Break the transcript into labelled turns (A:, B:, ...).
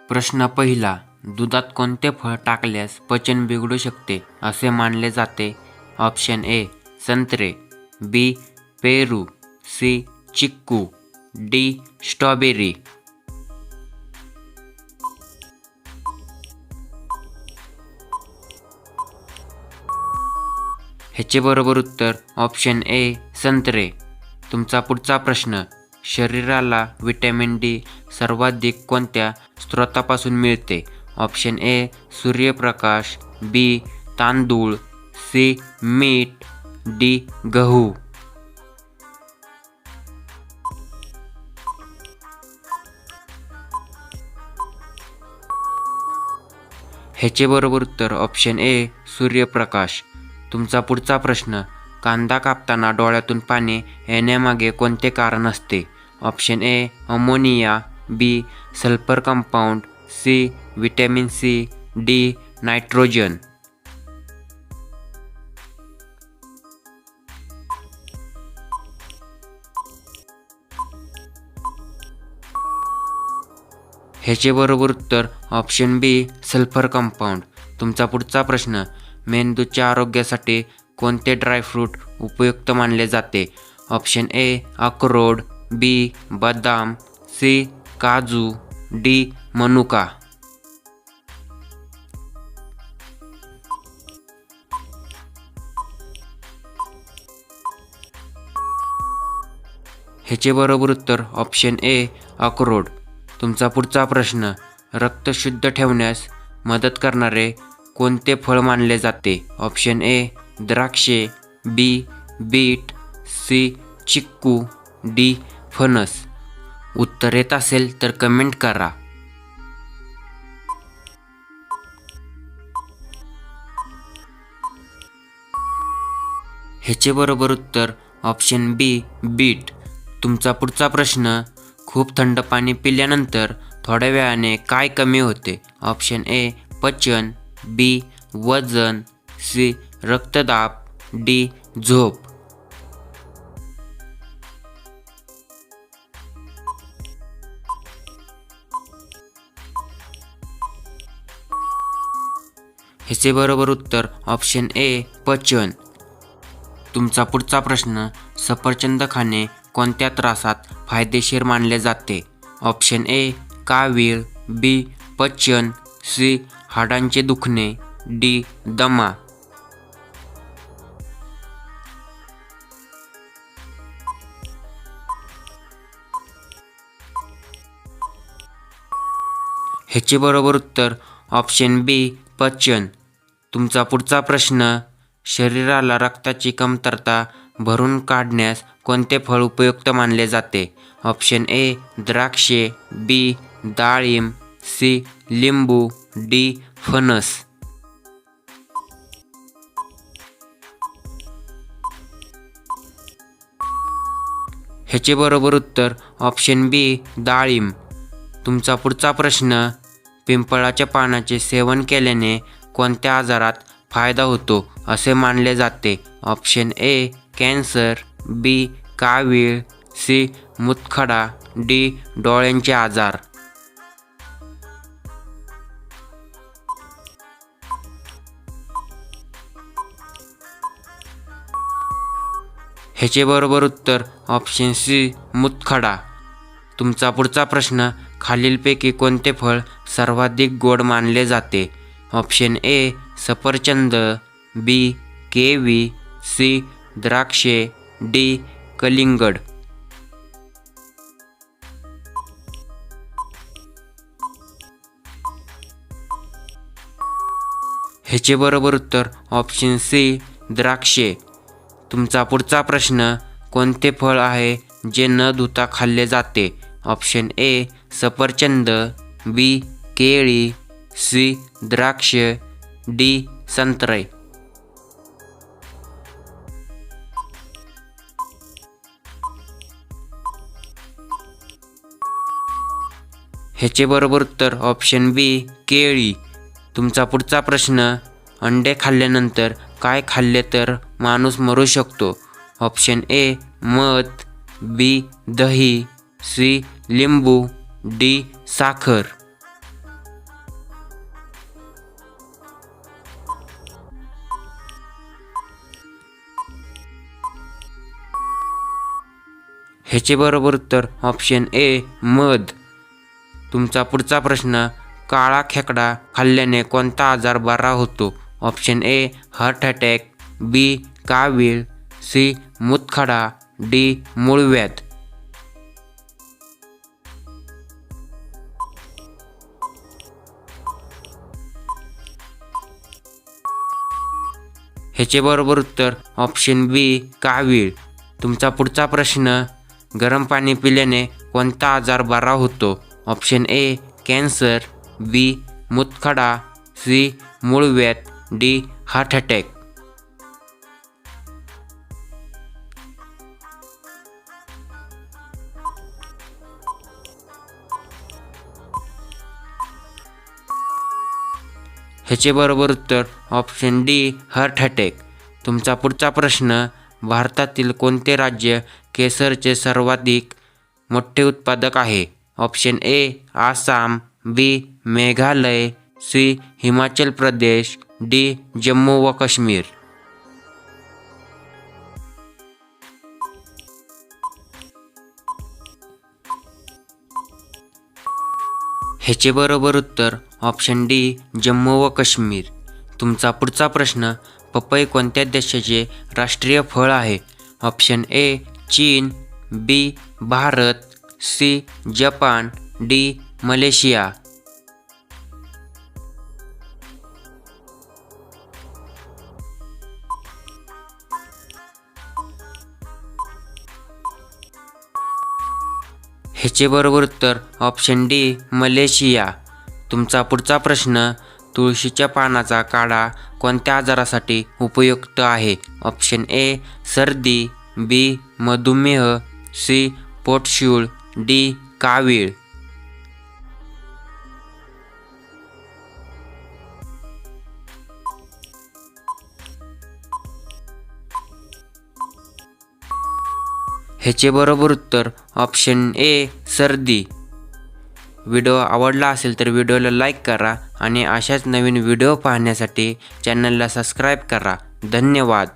A: प्रश्न पहिला. दुधात कोणते फळ टाकल्यास पचन बिघडू शकते असे मानले जाते? ऑप्शन ए संत्रे, बी पेरू, सी चिक्कू, डी स्ट्रॉबेरी. ह्याचे बरोबर उत्तर ऑप्शन ए संत्रे. तुमचा पुढचा प्रश्न. शरीराला विटॅमिन डी सर्वाधिक कोणत्या स्रोतापासून मिळते? ऑप्शन ए सूर्यप्रकाश, बी तांदूळ, सी मीठ, डी गहू. ह्याचे बरोबर उत्तर ऑप्शन ए सूर्यप्रकाश. तुमचा पुढचा प्रश्न. कांदा कापताना डोळ्यातून पाणी येण्यामागे कोणते कारण असते? Option A ammonia, B sulphur compound, C vitamin C, D nitrogen. ह्याचे बरोबर उत्तर ऑप्शन बी सल्फर कंपाऊंड. तुमचा पुढचा प्रश्न. मेंदूच्या आरोग्यासाठी कोणते ड्रायफ्रूट उपयुक्त मानले जाते? ऑप्शन ए अक्रोड, बी बदाम, सी काजू, डी मनुका. ह्याचे बरोबर उत्तर ऑप्शन ए अक्रोड. तुमचा पुढचा प्रश्न. रक्त शुद्ध ठेवण्यास मदत करणारे कोणते फळ मानले जाते? ऑप्शन ए द्राक्षे, बी बीट, सी चिक्कू, डी फणस. उत्तर येत असेल तर कमेंट करा. ह्याचे बरोबर उत्तर ऑप्शन बी बीट. तुमचा पुढचा प्रश्न. खूप थंड पाणी पिल्यानंतर थोड्या वेळाने काय कमी होते? ऑप्शन ए पचन, बी वजन, सी रक्तदाब, डी झोप. ह्याचे बरोबर उत्तर ऑप्शन ए पचन. तुमचा पुढचा प्रश्न. सफरचंद खाणे कोणत्या त्रासात फायदेशीर मानले जाते? ऑप्शन ए कावीळ, बी पचन, सी हाडांचे दुखणे, डी दमा. ह्याचे बरोबर उत्तर ऑप्शन बी पचन. तुमचा पुढचा प्रश्न. शरीराला रक्ताची कमतरता भरून काढण्यास कोणते फळ उपयुक्त मानले जाते? ऑप्शन ए द्राक्षे, बी डाळिंब, सी लिंबू, डी फणस. ह्याचे बरोबर उत्तर ऑप्शन बी डाळिंब. तुमचा पुढचा प्रश्न. पिंपळाच्या पानाचे सेवन केल्याने कोणत्या आजारात फायदा होतो असे मानले जाते? ऑप्शन ए कॅन्सर, बी कावीळ, सी मूतखडा, डी डोळ्यांचे आजार. ह्याचे बरोबर उत्तर ऑप्शन सी मूतखडा. तुमचा पुढचा प्रश्न. खालीलपैकी कोणते फळ सर्वाधिक गोड मानले जाते? ऑप्शन ए सफरचंद, बी केवी, सी द्राक्षे, डी कलिंगड. ह्याचे बरोबर उत्तर ऑप्शन सी द्राक्षे. तुमचा पुढचा प्रश्न. कोणते फळ आहे जे न धुता खाल्ले जाते? ऑप्शन ए सफरचंद, बी केळी, सी द्राक्ष, डी संत्रे. ह्याचे बरोबर उत्तर ऑप्शन बी केळी. तुमचा पुढचा प्रश्न. अंडे खाल्ल्यानंतर काय खाल्ले तर माणूस मरू शकतो? ऑप्शन ए मध, बी दही, सी लिंबू, डी साखर. ह्याचे बरोबर उत्तर ऑप्शन ए मध. तुमचा पुढचा प्रश्न, काळा खेकडा खाल्ल्याने कोणता आजार बरा होतो? ऑप्शन ए हार्ट अटॅक, बी कावीळ, सी मूतखडा, डी मूळव्याध. ह्याचे बरोबर उत्तर ऑप्शन बी कावीळ. तुमचा पुढचा प्रश्न, गरम पाणी पिल्याने कोणता आजार बरा होतो? ऑप्शन ए कॅन्सर, बी मूतखडा, सी मूळव्याध, डी हार्ट अटॅक. ह्याचे बरोबर उत्तर ऑप्शन डी हार्ट अटॅक. तुमचा पुढचा प्रश्न, भारतातील कोणते राज्य केसरचे सर्वाधिक मोठे उत्पादक आहे? Option A Assam, B Meghalaya, C Himachal Pradesh, D Jammu व काश्मीर. ह्याचे बरोबर उत्तर ऑप्शन डी जम्मू व काश्मीर. तुमचा पुढचा प्रश्न, पपई कोणत्या देशाचे राष्ट्रीय फळ आहे? ऑप्शन ए चीन, बी भारत, सी जपान, डी मलेशिया. ह्याचे बरोबर उत्तर ऑप्शन डी मलेशिया. तुमचा पुढचा प्रश्न, तुळशीच्या पानाचा काढा कोणत्या आजारासाठी उपयुक्त आहे? ऑप्शन ए सर्दी, बी मधुमेह, सी पोटशूळ, डी कावीळ. ह्याचे बरोबर उत्तर ऑप्शन ए सर्दी. व्हिडिओ आवडला असेल तर व्हिडिओला लाईक करा आणि अशाच नवीन व्हिडिओ पाहण्यासाठी चॅनलला सबस्क्राईब करा. धन्यवाद.